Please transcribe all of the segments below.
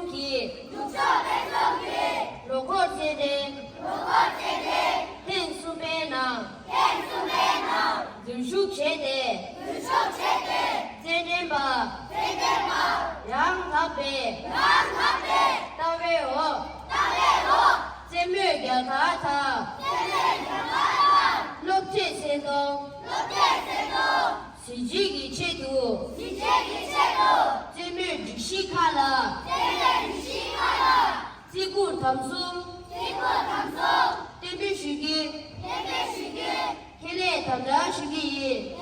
배송기 로고 제대 헨수베나 준슈 제대 제대마 양답배 따웨오 제묘야가타 롭제세도 시지기 체도 제묘 직시카라 지구 탐수 대비시기 해례 탐자시기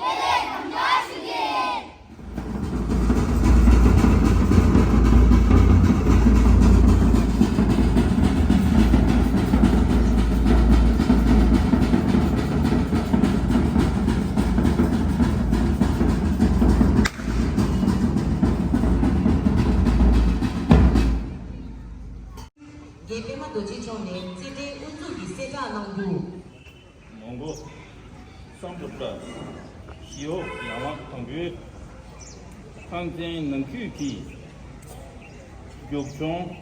예배만 도지청에 제대 운주기 세자 낭구 몽고 상부라 시오 양왕 당규 항쟁 능규기 욕종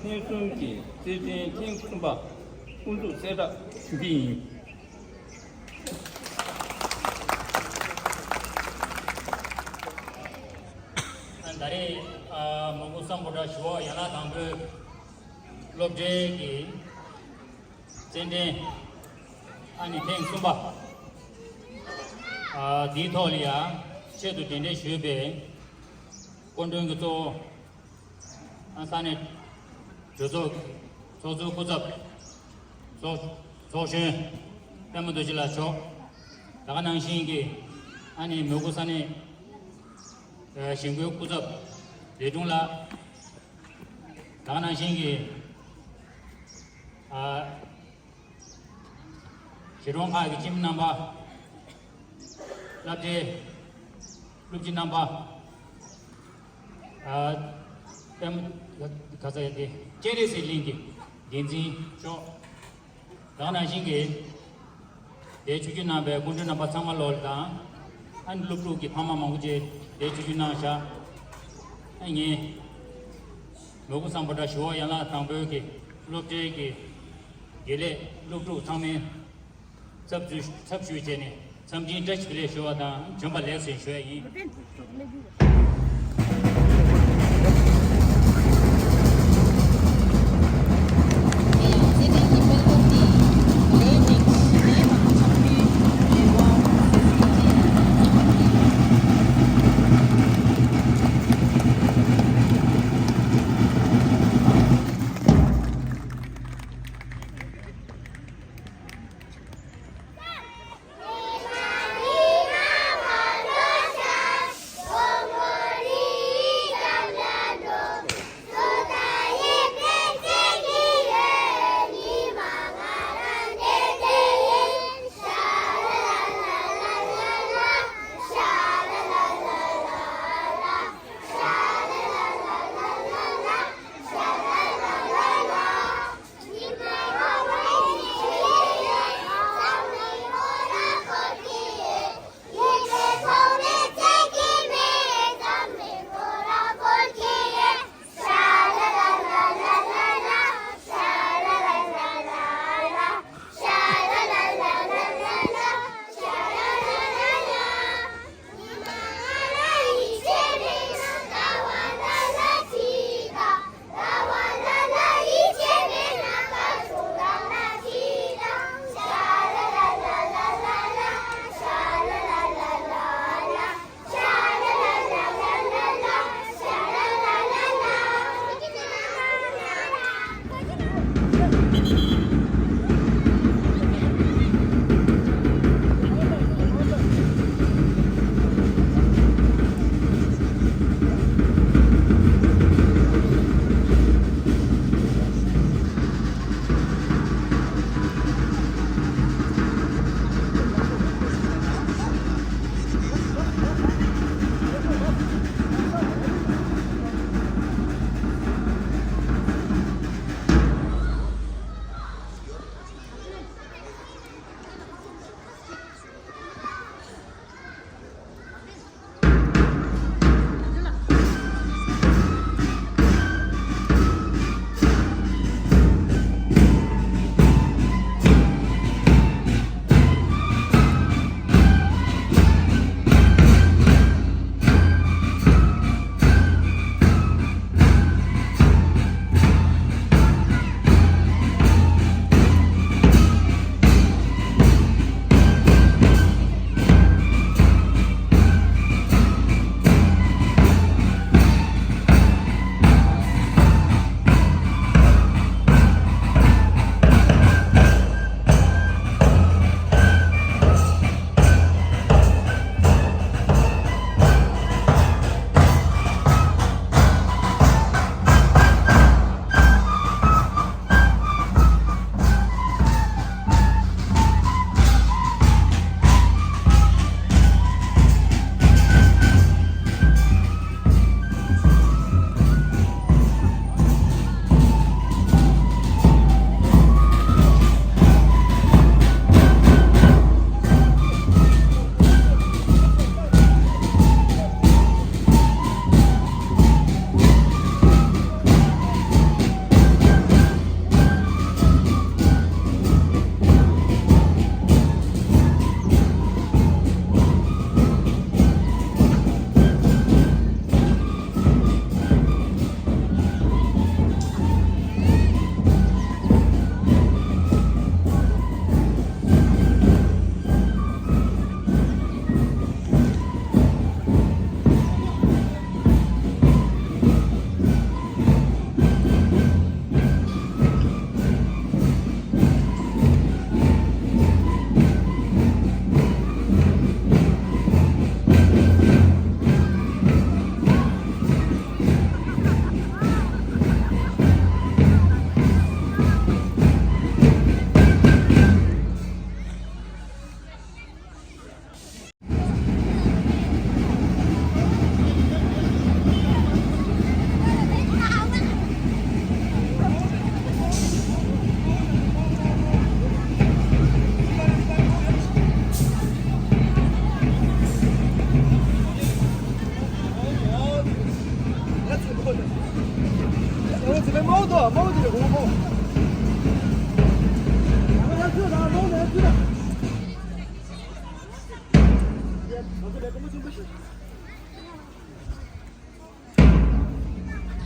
天孙기 제진天孙바 운주 세다 주기 dari mengusang pada siwa yang lah tangga lobje ki jende ani teng sumba di tholia chedu jende shube kondong gitu asane jozo kuzap shen tamu dojila cho daga nangshin ki ani mengusane 신규 구접 내중라 나가는 신기 기록하기 찜 넘버 랍제 룩지 넘버 템 가서 이제 제리스 링크 겐지 저 나가는 신기 대주주 넘버 군주 넘버 상말 올다 한 룩룩이 파마 먹지 대주주나샤 아니 로고 상보다 쉬워 양라 당배기 룩제기 예레 룩룩 상면 섭주제네 삼진 더치 그래 쉬워다 정말 레슨 쉬어이 这边毛多，毛这个红毛。咱们要知道，毛来知道。我这边根本就不行。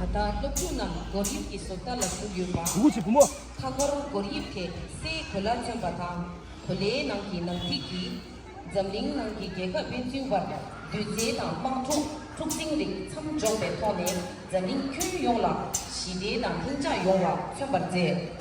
Tata lokuna gorip isota lasu yuba. 누구지 부모? Khagor gorip ke se khola chambata. Khole nang ki nang thiki. Zamling nang ki ke ka benjing ba. Duje nang mang chok chok ding ding cham jong be thone. Zamling kyu yong la. Shide nang hinja yong la. Chambar je.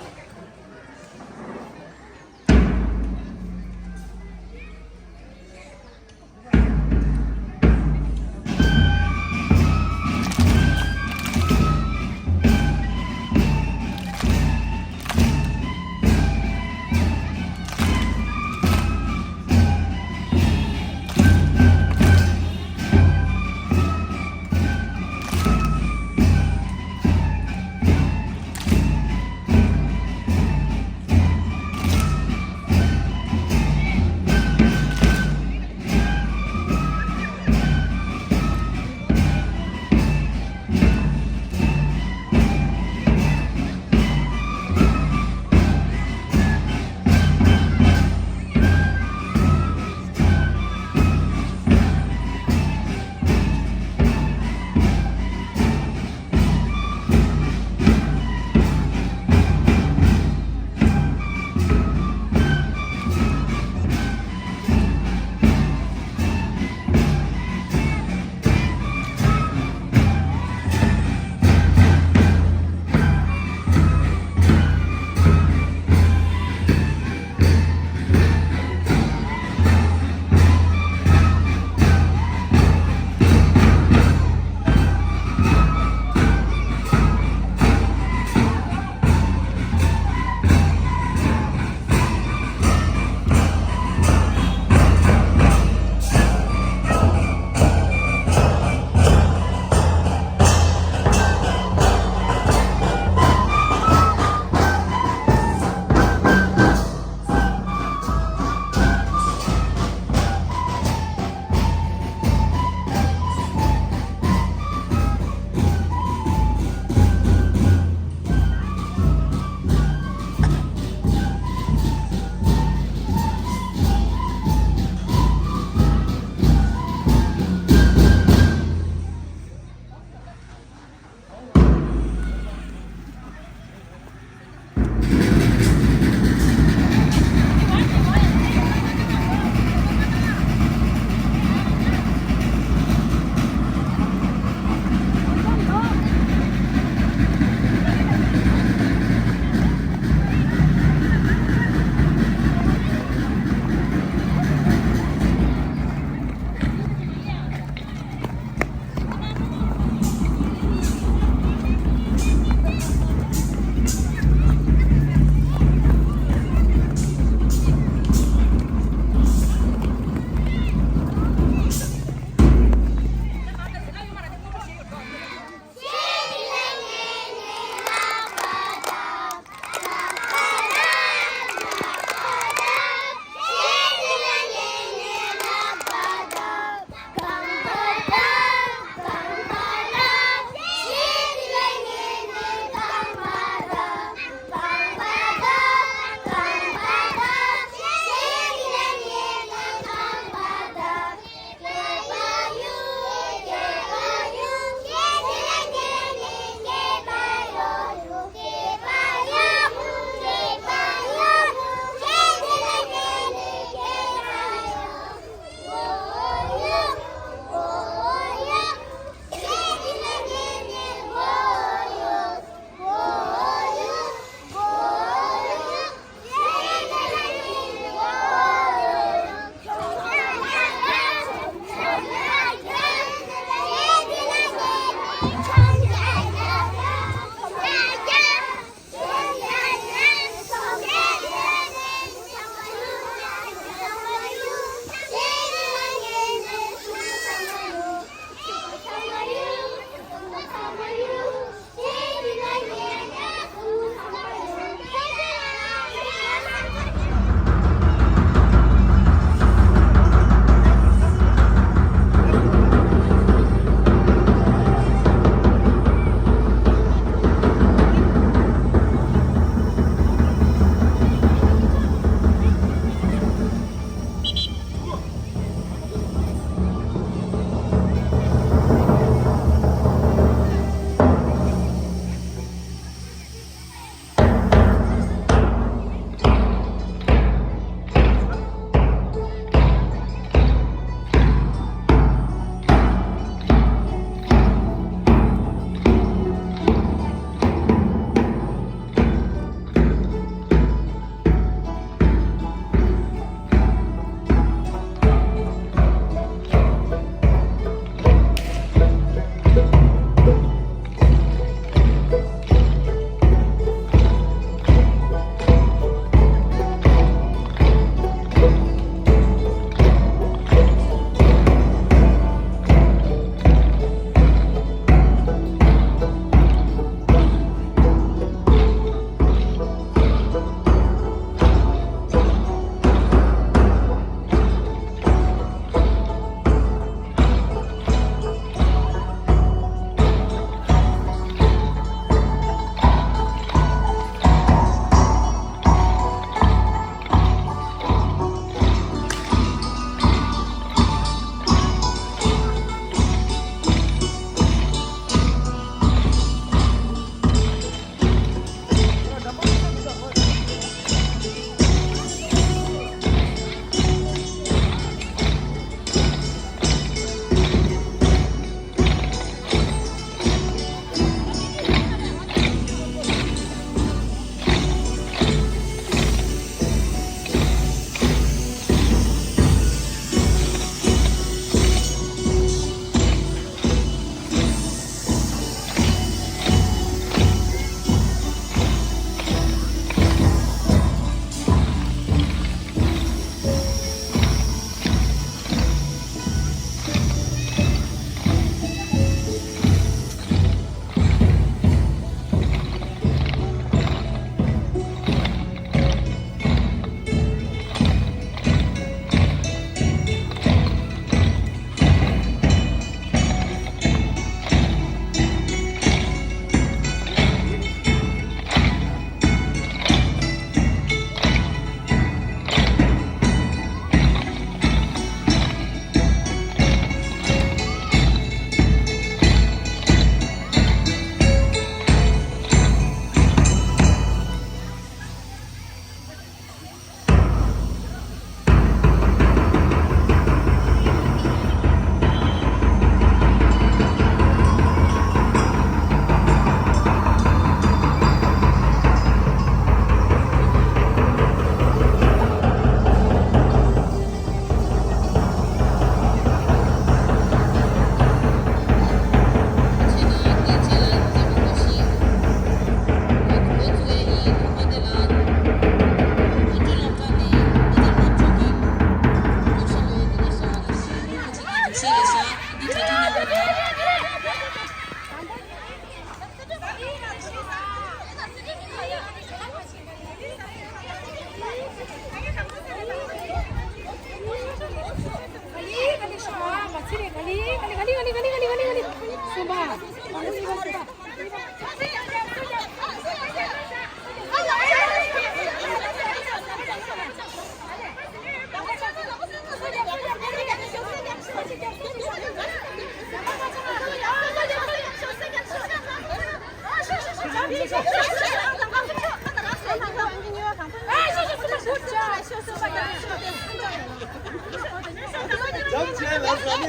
站起来，老师你。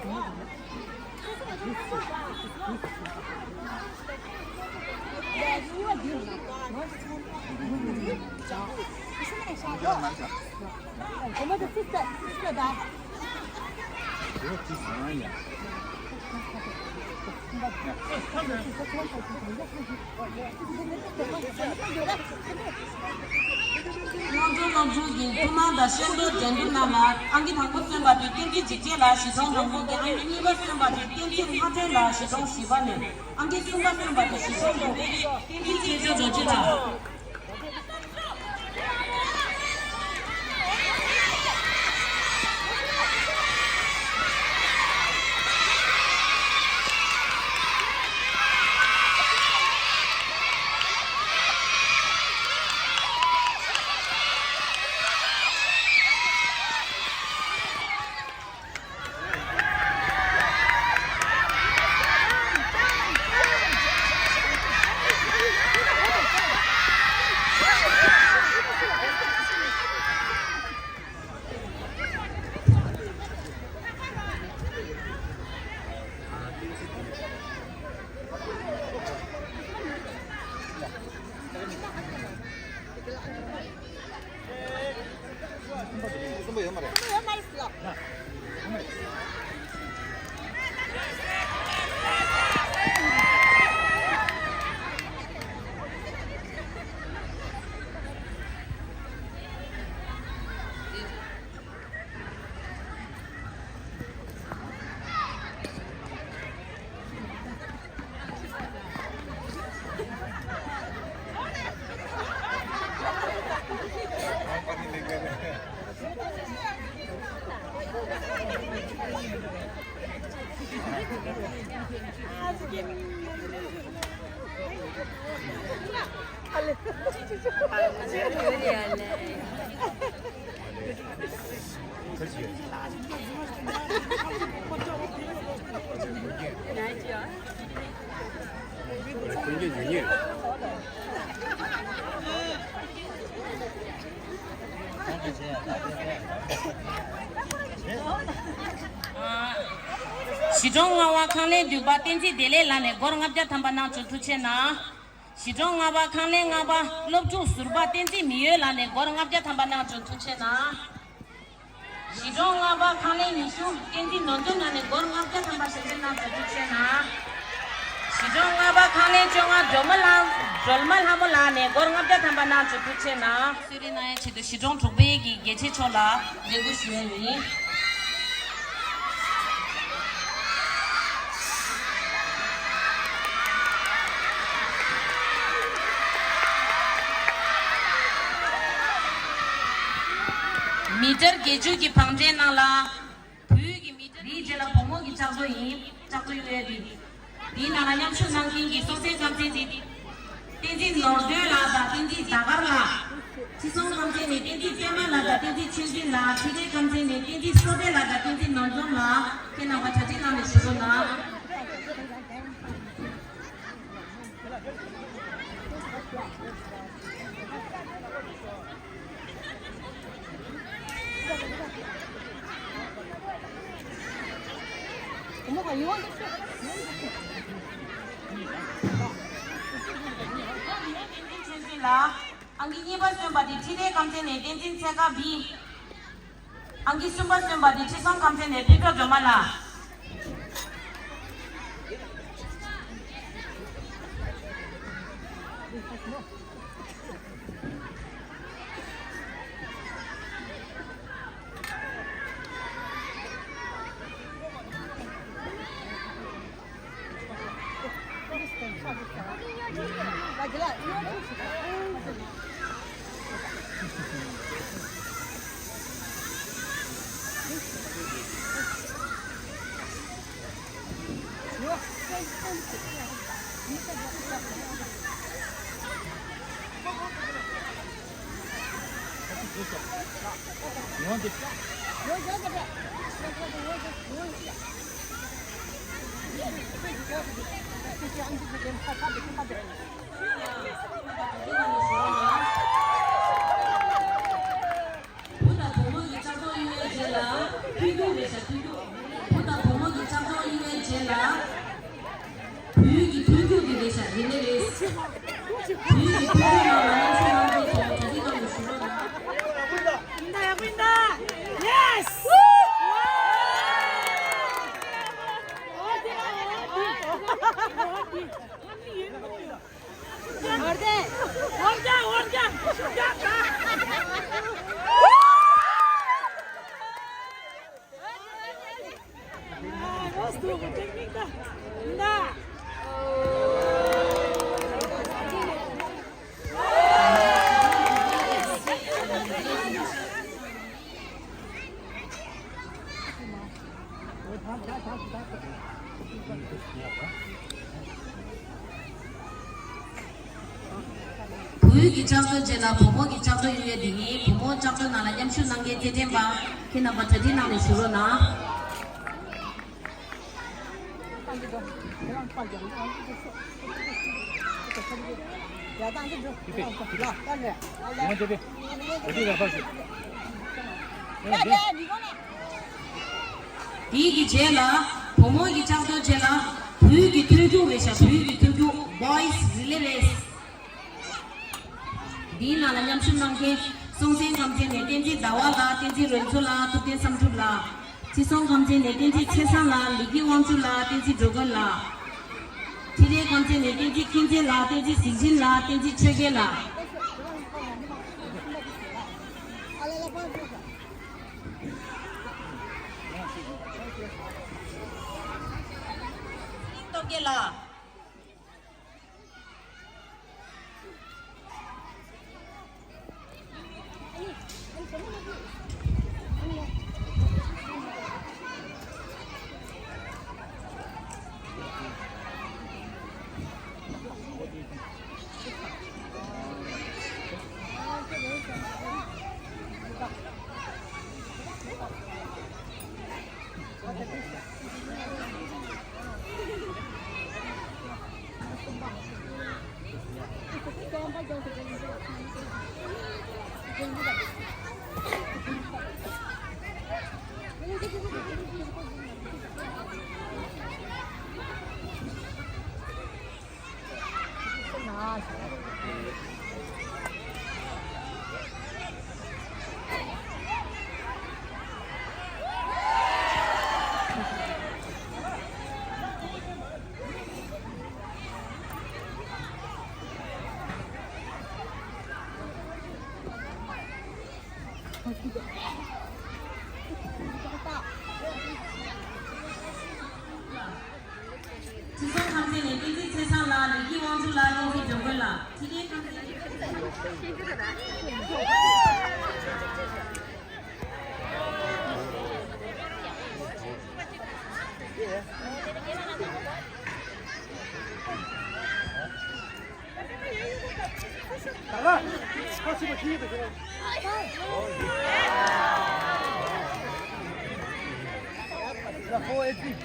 哇！ 공개 유일. 시종아와 칸레 두바 땡지 델레라네 고랑압자 탐바나 쫓투체나 시종아바 칸레가바 롭주 수르바 땡지 미엘라네 고랑압자 탐바나 쫓투체나 시종아바 칸레 니슈 땡지 논존나네 고랑압자 탐바세나 쫓투체나 시종아바 칸레 종아 졸말하몰라네 고랑압자 탐바나 쫓투체나 시리나에 치도 시종 족베기 게체초라 제구슈에니 मीटर गेजू की पंजे नाला भू की मीटर दी जला पोमो की चाकू ये दी नाला न्याम शु नंगी की सोसे कंचे दी तेजी नोर्दे ला दा तेजी जागर ला चिसों कंचे ने तेजी जेमा ला दा तेजी चिंजी ला चिगे कंचे ने तेजी सोदे ला दा तेजी नोर्दों ला के ना बचाची ना में शुरू ना Anggi nyebas membadi cire kamse ne tenjin seka bi anggi sumbas membadi cisong kamse ne pika jomala 부유기 잡도 제나 부모기 잡도 유예디니 부모 잡도 나라 잠수 난게 제템바 키나 바타디 나네 수로나 이기 제라 부모기 잡도 제라 부유기 들교 외샤 부유기 들교 boys relatives दी नाला जमशुन नंगे सोंसे कमजे ने तेंजी दावाला तेंजी रंचुला तुते समझुला चिसों कमजे ने तेंजी छेसाला लिगी वंचुला तेंजी जोगला चिरे कमजे ने तेंजी किंजेला तेंजी सिंजिला तेंजी छेगेला तो गेला 지성 감독님 빈지 세상 라 리기 왕주 라 여기 정글 라 지리 나가. 스쿼시로 기회도 그래. 자, 포에티.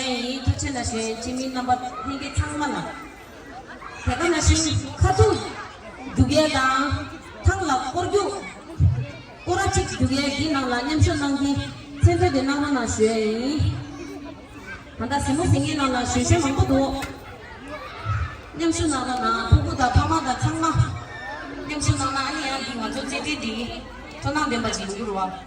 学都趁着学前面那么那个长嘛了，这个那是卡住，就给他汤了过就，过了去就给给那了，你说那个现在的那个那学，那什么生意那了学学蛮不多，你说那个那不过的他妈的长嘛，你说那那你啊，给我做这这的，做那点不清楚了。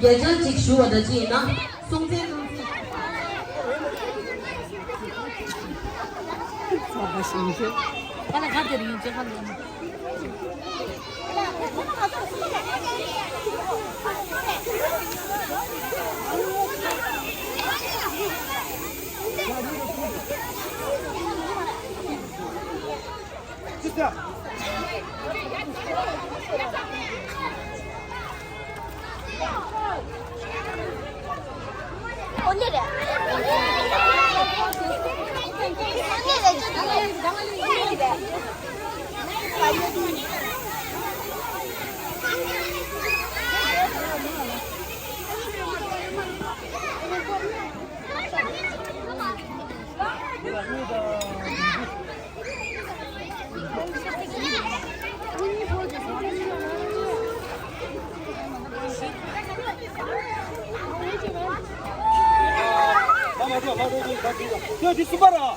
예전 직수어다지 나 송세 저기 수바라.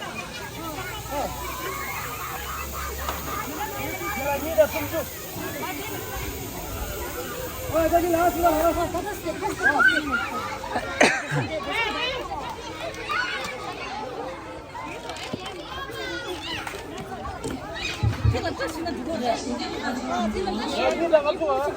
계란이다 성주. 저기 나왔어. 여기다 갖고 와.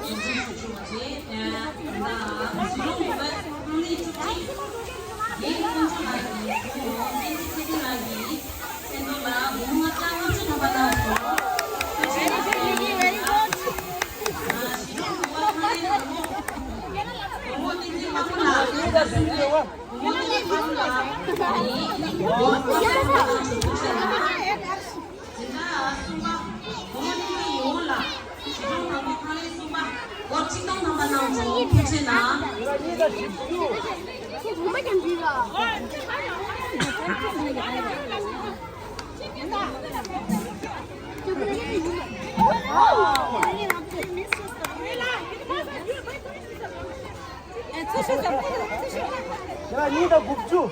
계란이다 국주.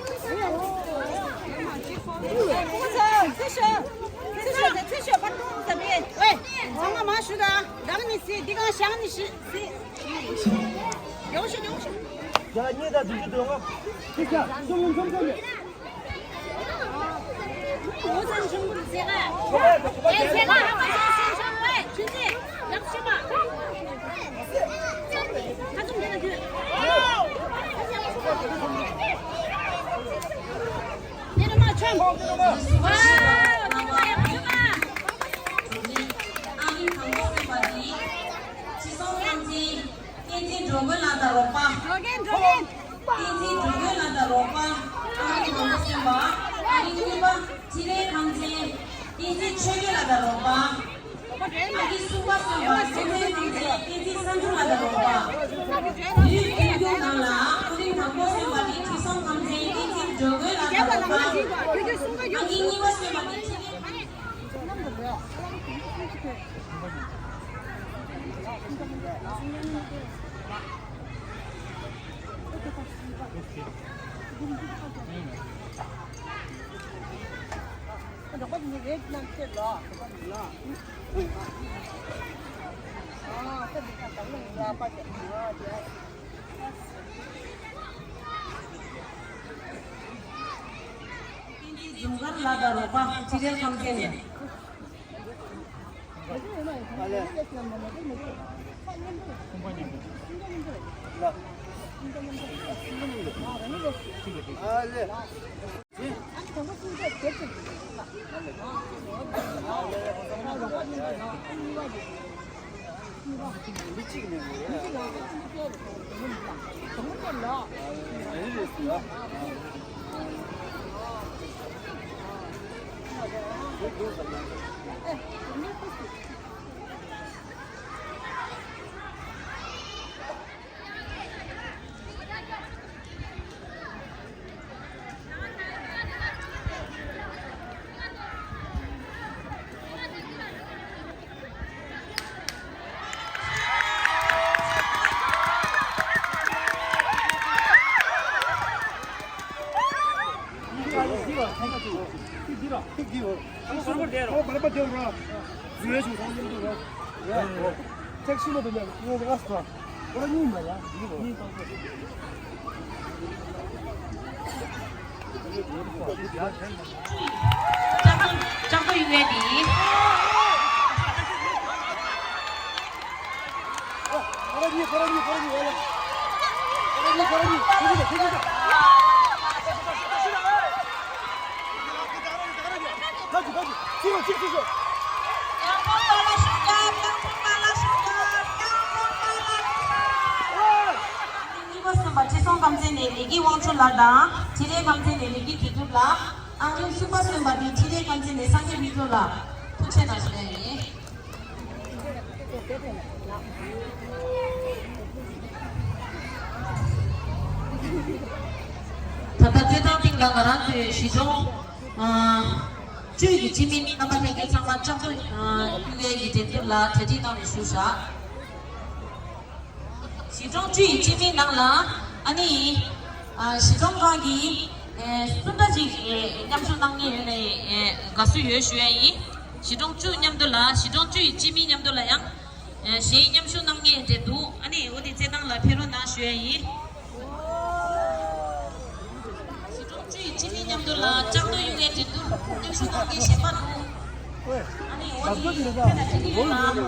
계란이다 누구 들어가? 그러니까 소문 좀. 택시모도 그냥 이거 갔어. 그런 말이야. Trong cái về đi. Song comes in legi want to lada, today comes in legi kitula, and you super somebody today comes in the Sunday vitula. Put in us there. Tata Teta Tingangaran to Shizong, Judy Jimmy, number making some chapter, you get to la, Teddy Susha. Shizong Judy Jimmy Nangla. 아니, 시정각이 순다지 냠수당에 가수 유슈이 시종주 냠돌라 시종주 지미 냠돌라양 시 냠수당에 제도 아니 어디 제당라 페로나 슈이 시종주 지미 냠돌라 장도 유게 제도 냠수당에 시바도 아니 어디 페나지리라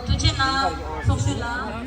두제나 속수라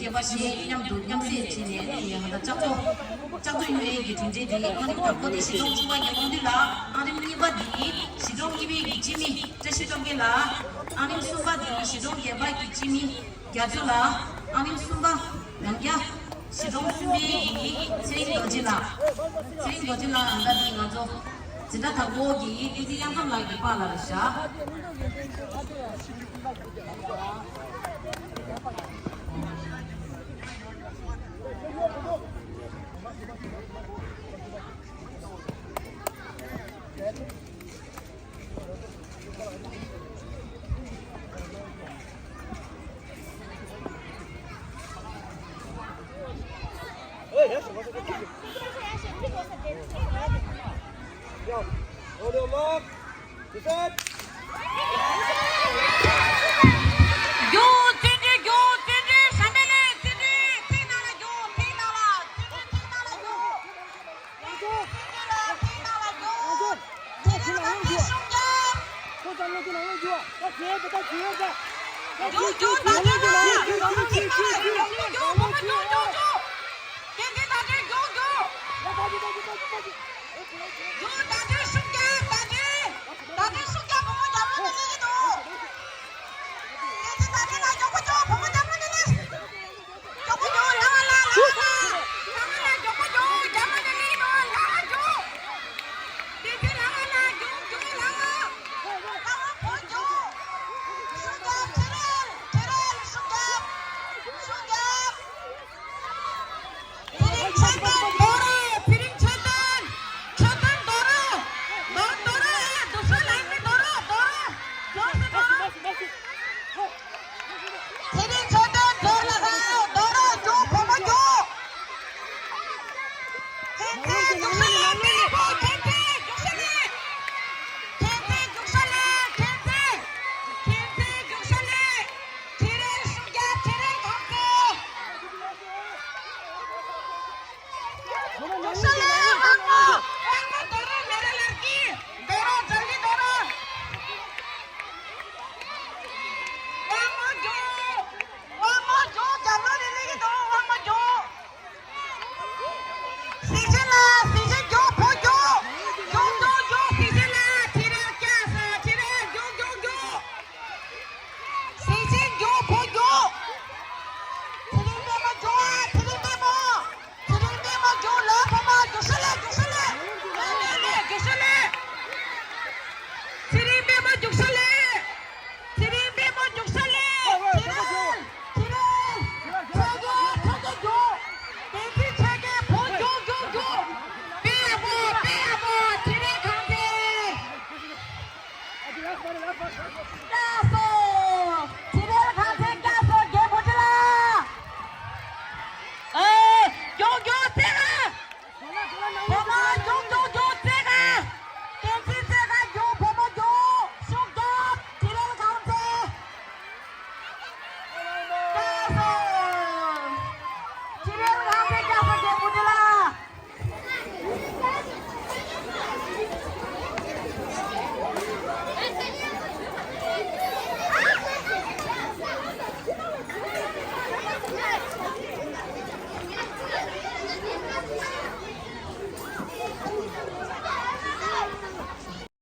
给把些养都养些几年，然后他长到因为给听这的，我们讲过的是中国也讲的啦，阿里米巴的，是中因为给吉米，这是中给啦，阿里苏巴的，是中也把给吉米，给住啦，阿里苏巴，人家是中苏比，这个就啦，这个就啦，人家的那种。现在他过去，就是让他们来给巴了是啊。Go!